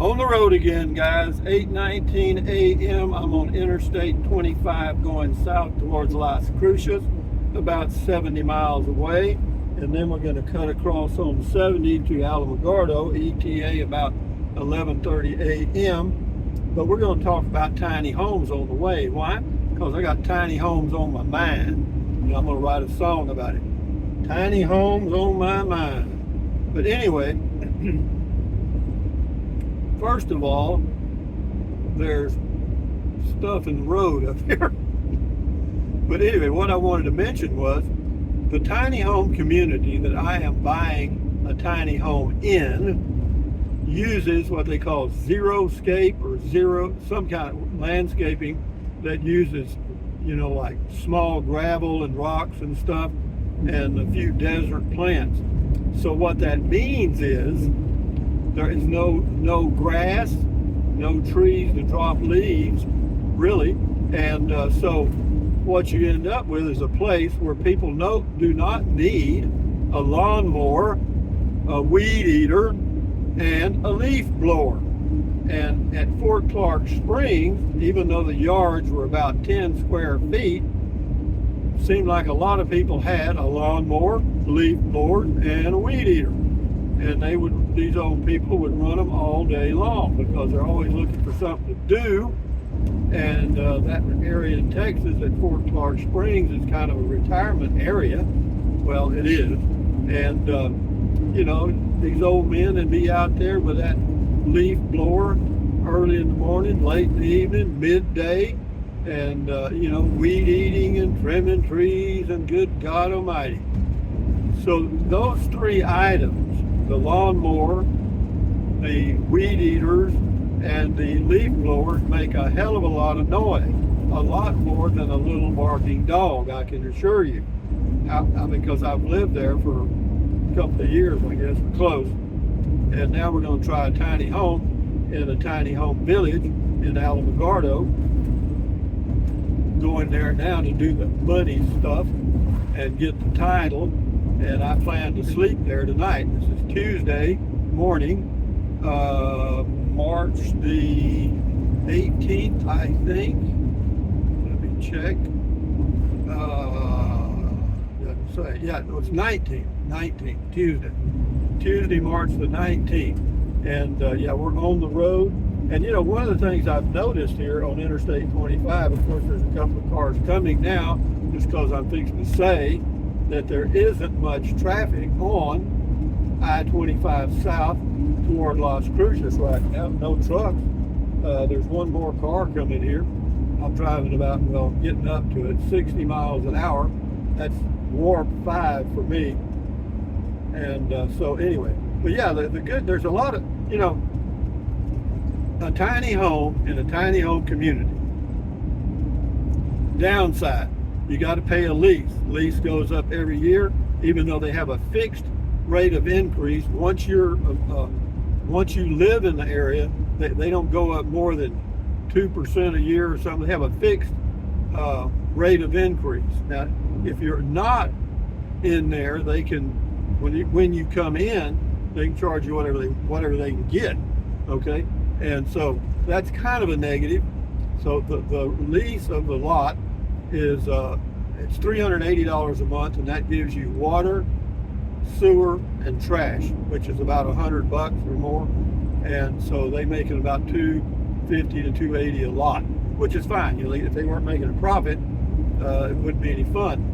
On the road again, guys. 8:19 a.m. I'm on Interstate 25 going south towards Las Cruces, about 70 miles away. And then we're going to cut across on 70 to Alamogordo, ETA about 11:30 a.m. But we're going to talk about tiny homes on the way. Why? Because I got tiny homes on my mind. And I'm going to write a song about it. Tiny homes on my mind. But anyway, first of all, there's stuff in the road up here. But anyway, what I wanted to mention was the tiny home community that I am buying a tiny home in uses what they call xeriscape or some kind of landscaping that uses, like small gravel and rocks and stuff and a few desert plants. So what that means is there is no grass, no trees to drop leaves, really. And so what you end up with is a place where people do not need a lawnmower, a weed eater, and a leaf blower. And at Fort Clark Springs, even though the yards were about 10 square feet, seemed like a lot of people had a lawnmower, leaf blower, and a weed eater. And these old people would run them all day long because they're always looking for something to do. And that area in Texas at Fort Clark Springs is kind of a retirement area. Well, it is. And, these old men would be out there with that leaf blower early in the morning, late in the evening, midday, and, weed eating and trimming trees and good God Almighty. So those three items, the lawnmower, the weed eaters, and the leaf blowers make a hell of a lot of noise. A lot more than a little barking dog, I can assure you. Because I've lived there for a couple of years, I guess, close. And now we're going to try a tiny home in a tiny home village in Alamogordo. Going there now to do the money stuff and get the title. And I plan to sleep there tonight. This is Tuesday morning, March the 18th, I think. Let me check. Doesn't say. Yeah, no, it's 19th, Tuesday, March the 19th. And we're on the road. And one of the things I've noticed here on Interstate 25, of course, there's a couple of cars coming now, just because I'm fixing to say that there isn't much traffic on I-25 south toward Las Cruces right now. No trucks. There's one more car coming here. I'm driving getting up to it, 60 miles an hour. That's warp 5 for me. And so anyway, but yeah, there's a lot of, a tiny home in a tiny home community. Downside, you got to pay a lease. Lease goes up every year, even though they have a fixed rate of increase. Once you live in the area, they don't go up more than 2% a year or something. They have a fixed rate of increase. Now, if you're not in there, they can, when you come in, they can charge you whatever they can get. Okay, and so that's kind of a negative. So the lease of the lot is it's $380 a month, and that gives you water, sewer, and trash, which is about $100 or more. And so they make it about $250 to $280 a lot, which is fine. If they weren't making a profit, it wouldn't be any fun.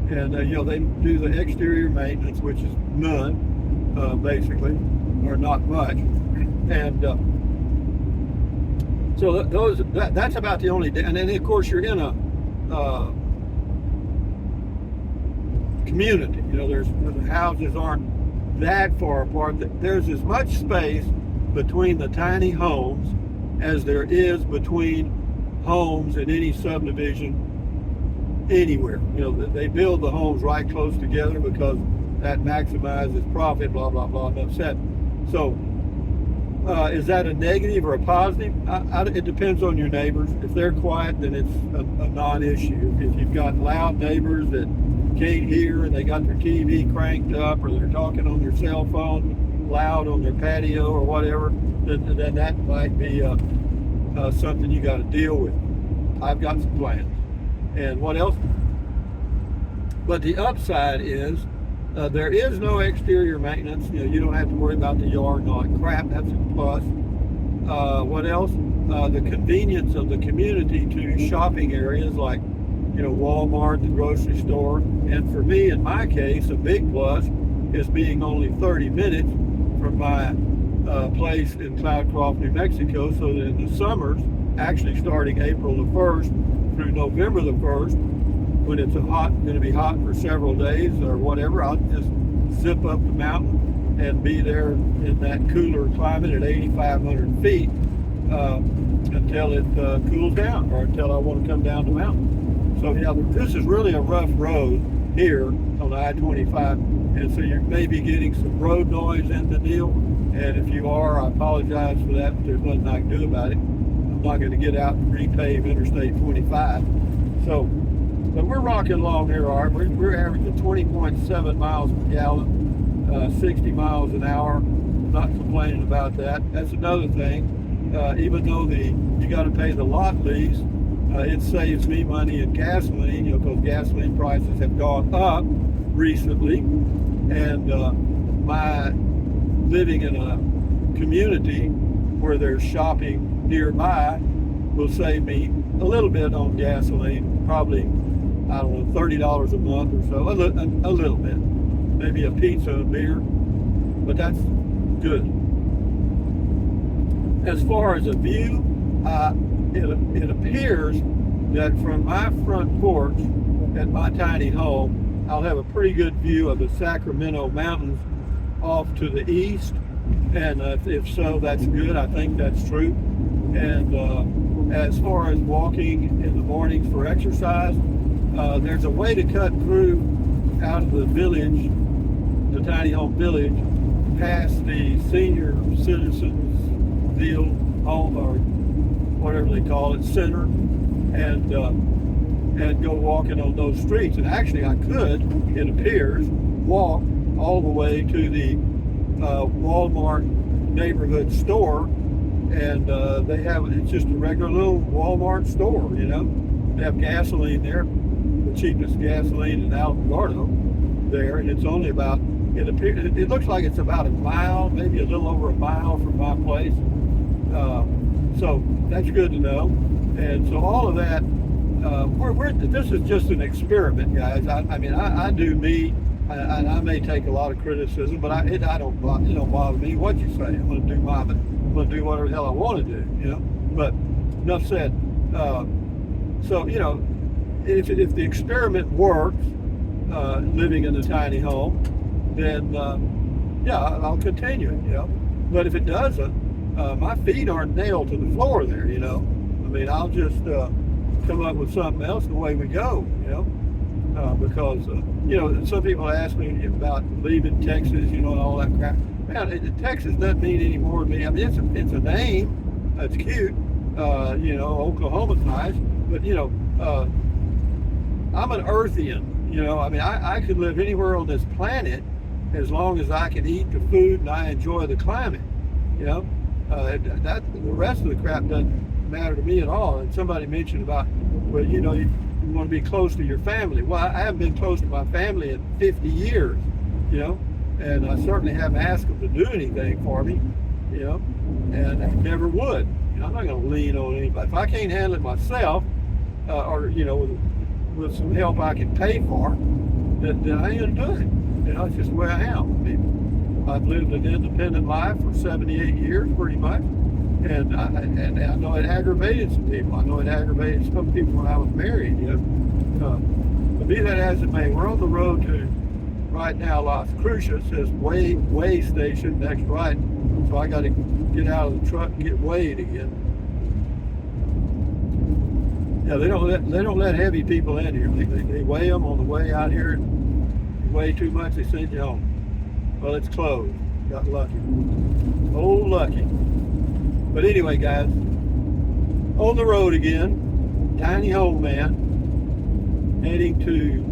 And they do the exterior maintenance, which is none, basically, or not much. And so that's about the only. And then of course you're in a community. The houses aren't that far apart. There's as much space between the tiny homes as there is between homes in any subdivision anywhere. They build the homes right close together because that maximizes profit, blah, blah, blah, enough said. So is that a negative or a positive? It depends on your neighbors. If they're quiet, then it's a non-issue. If you've got loud neighbors that can't hear and they got their TV cranked up or they're talking on their cell phone loud on their patio or whatever, then that might be something you got to deal with. I've got some plans. And what else? But the upside is there is no exterior maintenance. You don't have to worry about the yard and all that crap. That's a plus. What else? The convenience of the community to shopping areas like, Walmart, the grocery store. And for me, in my case, a big plus is being only 30 minutes from my place in Cloudcroft, New Mexico, so that in the summers, actually starting April the 1st through November the 1st, when it's going to be hot for several days or whatever, I'll just zip up the mountain and be there in that cooler climate at 8,500 feet until it cools down, or until I want to come down the mountain. So yeah, this is really a rough road here on I-25, and so you may be getting some road noise in the deal, and if you are, I apologize for that, but there's nothing I can do about it. I'm not going to get out and repave Interstate 25. So, but we're rocking along here, Art. We're averaging 20.7 miles per gallon, 60 miles an hour. Not complaining about that. That's another thing. Even though you got to pay the lot lease, it saves me money in gasoline, because gasoline prices have gone up recently, and my living in a community where there's shopping nearby will save me a little bit on gasoline, probably, I don't know, $30 a month or so, a little bit, maybe a pizza and beer, but that's good. As far as a view, it appears that from my front porch at my tiny home, I'll have a pretty good view of the Sacramento Mountains off to the east, and if so, that's good. I think that's true. And as far as walking in the mornings for exercise, there's a way to cut through out of the village, the tiny home village, past the senior citizens deal home, or whatever they call it, center, and go walking on those streets. And actually I could, it appears, walk all the way to the Walmart neighborhood store, and it's just a regular little Walmart store, They have gasoline there, the cheapest gasoline in Alvarado there, and it's only about, it looks like it's about a mile, maybe a little over a mile from my place. So that's good to know. And so all of that, this is just an experiment, guys. I do me, and I may take a lot of criticism, but it don't bother me what you say. I'm going to do whatever the hell I want to do, But enough said. So if the experiment works, living in a tiny home, then I'll continue it, But if it doesn't, my feet aren't nailed to the floor there, I'll just come up with something else and away we go, because some people ask me about leaving Texas, and all that crap. Man, Texas doesn't mean any more to me. It's a name. It's cute. Oklahoma's nice, but I'm an earthian. I could live anywhere on this planet as long as I can eat the food and I enjoy the climate. The rest of the crap doesn't matter to me at all. And somebody mentioned about, well, you want to be close to your family. Well, I haven't been close to my family in 50 years, and I certainly haven't asked them to do anything for me, and I never would. I'm not going to lean on anybody. If I can't handle it myself, or with some help I can pay for, then I ain't going to do it. It's just the way I am. I've lived an independent life for 78 years, pretty much, and I know it aggravated some people. I know it aggravated some people when I was married. But be that as it may, we're on the road to right now Las Cruces. Says weigh station next right, so I got to get out of the truck and get weighed again. Yeah, they don't let heavy people in here. They weigh them on the way out here. If you weigh too much, they send you home. Well, it's closed. Got lucky. Oh, lucky. But anyway, guys, on the road again, tiny home man, heading to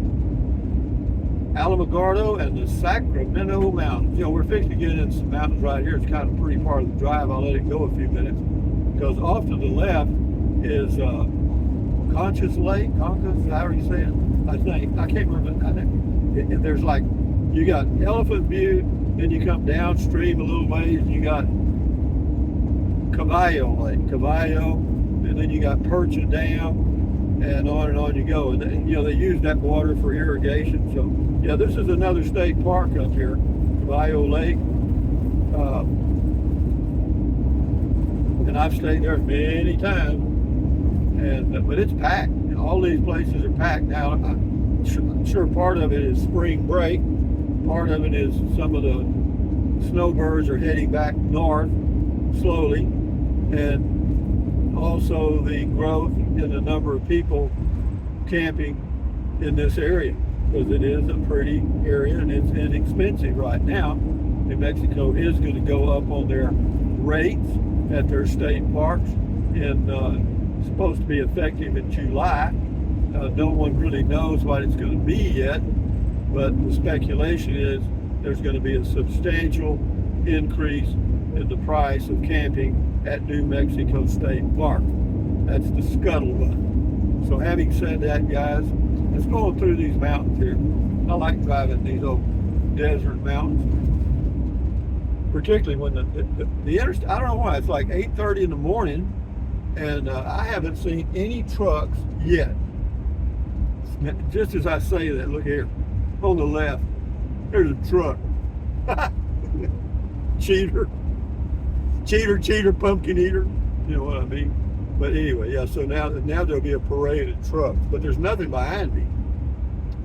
Alamogordo and the Sacramento Mountains. You know, we're fixing to get into some mountains right here. It's kind of a pretty part of the drive. I'll let it go a few minutes. Because off to the left is Conchas Lake. Conchas, however you say it. I think. I can't remember. I think there's like, you got Elephant Butte, then you come downstream a little ways, and you got Caballo Lake. Caballo, and then you got Percha Dam, and on you go. And you know, they use that water for irrigation. So yeah, this is another state park up here, Caballo Lake. And I've stayed there many times, and but it's packed. All these places are packed now. I'm sure part of it is spring break. Part of it is some of the snowbirds are heading back north slowly, and also the growth in the number of people camping in this area, because it is a pretty area and it's inexpensive right now. New Mexico is going to go up on their rates at their state parks, and supposed to be effective in July. No one really knows what it's going to be yet, but the speculation is there's going to be a substantial increase in the price of camping at New Mexico State Park. That's the scuttlebutt. So having said that, guys, let's go through these mountains here. I like driving these old desert mountains, particularly when the interstate, I don't know why, it's like 8:30 in the morning, and I haven't seen any trucks yet. Just as I say that, look here, on the left, there's a truck. Cheater, pumpkin eater, you know what I mean? But anyway, yeah, so now there'll be a parade of trucks, but there's nothing behind me.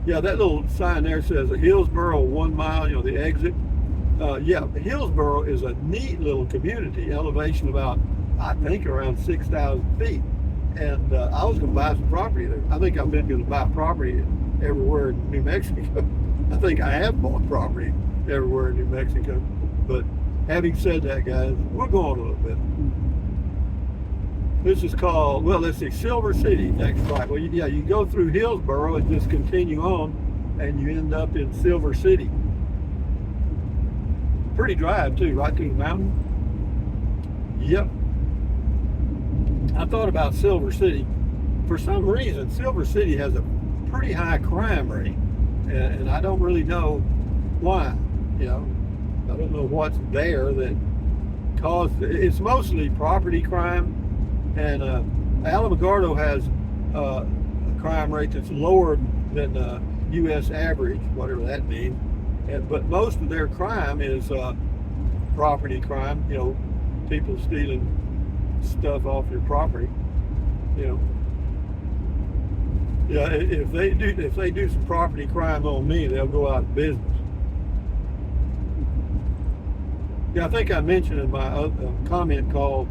Yeah, that little sign there says Hillsboro 1 mile, you know, the exit. Yeah, Hillsboro is a neat little community, elevation about, I think, around 6,000 feet. And I was going to buy some property there. I think I've been going to buy property everywhere in New Mexico. I think I have bought property everywhere in New Mexico. But having said that, guys, we'll go on a little bit. This is called, well, let's see, Silver City next right. Well, yeah, you go through Hillsboro and just continue on, and you end up in Silver City. Pretty drive, too, right through the mountain. Yep. I thought about Silver City. For some reason, Silver City has a pretty high crime rate, and I don't really know why. You know, I don't know what's there that caused it. It's mostly property crime, and Alamogordo has a crime rate that's lower than U.S. average, whatever that means. But most of their crime is property crime. You know, people stealing stuff off your property, you know. Yeah, if they do some property crime on me, they'll go out of business. Yeah, I think I mentioned in my comment call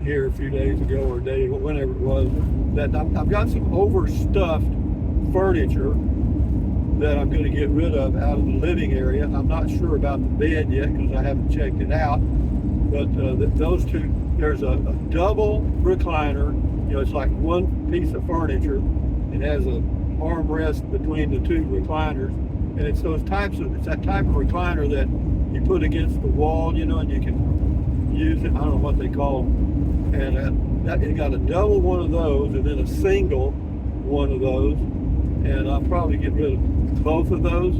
here a few days ago, or day, whenever it was, that I've got some overstuffed furniture that I'm going to get rid of out of the living area. I'm not sure about the bed yet because I haven't checked it out, but those two, there's a double recliner. You know, it's like one piece of furniture. It has a armrest between the two recliners, and it's that type of recliner that you put against the wall, you know, and you can use it. I don't know what they call them. And it got a double one of those, and then a single one of those. And I'll probably get rid of both of those.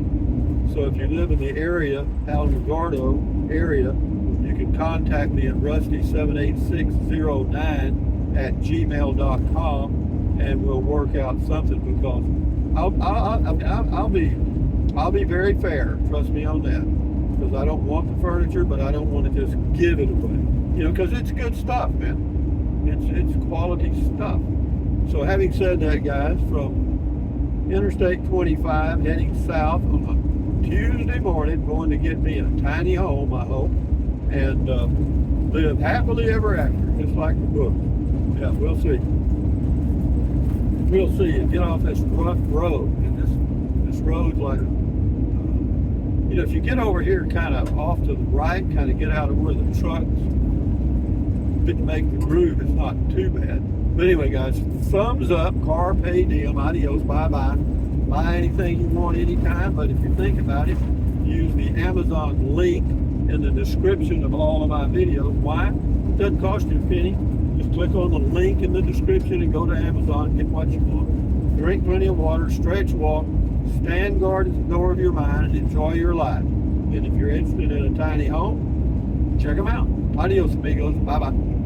So if you live in the area, Alamogordo area, you can contact me at rusty78609@gmail.com, and we'll work out something, because I'll be very fair. Trust me on that, because I don't want the furniture, but I don't want to just give it away. You know, because it's good stuff, man. It's quality stuff. So having said that, guys, from Interstate 25 heading south on a Tuesday morning, going to get me a tiny home, I hope, and live happily ever after, just like the book. Yeah, we'll see. We'll see. You get off this rough road, and this road's like, you know, if you get over here kind of off to the right, kind of get out of where the trucks make the groove, it's not too bad. But anyway, guys, thumbs up, carpe diem, adios, bye-bye. buy anything you want anytime, but if you think about it, use the Amazon link in the description of all of my videos. Why? It doesn't cost you a penny. Just click on the link in the description and go to Amazon and get what you want. Drink plenty of water, stretch, walk, stand guard at the door of your mind, and enjoy your life. And if you're interested in a tiny home, check them out. Adios, amigos. Bye-bye.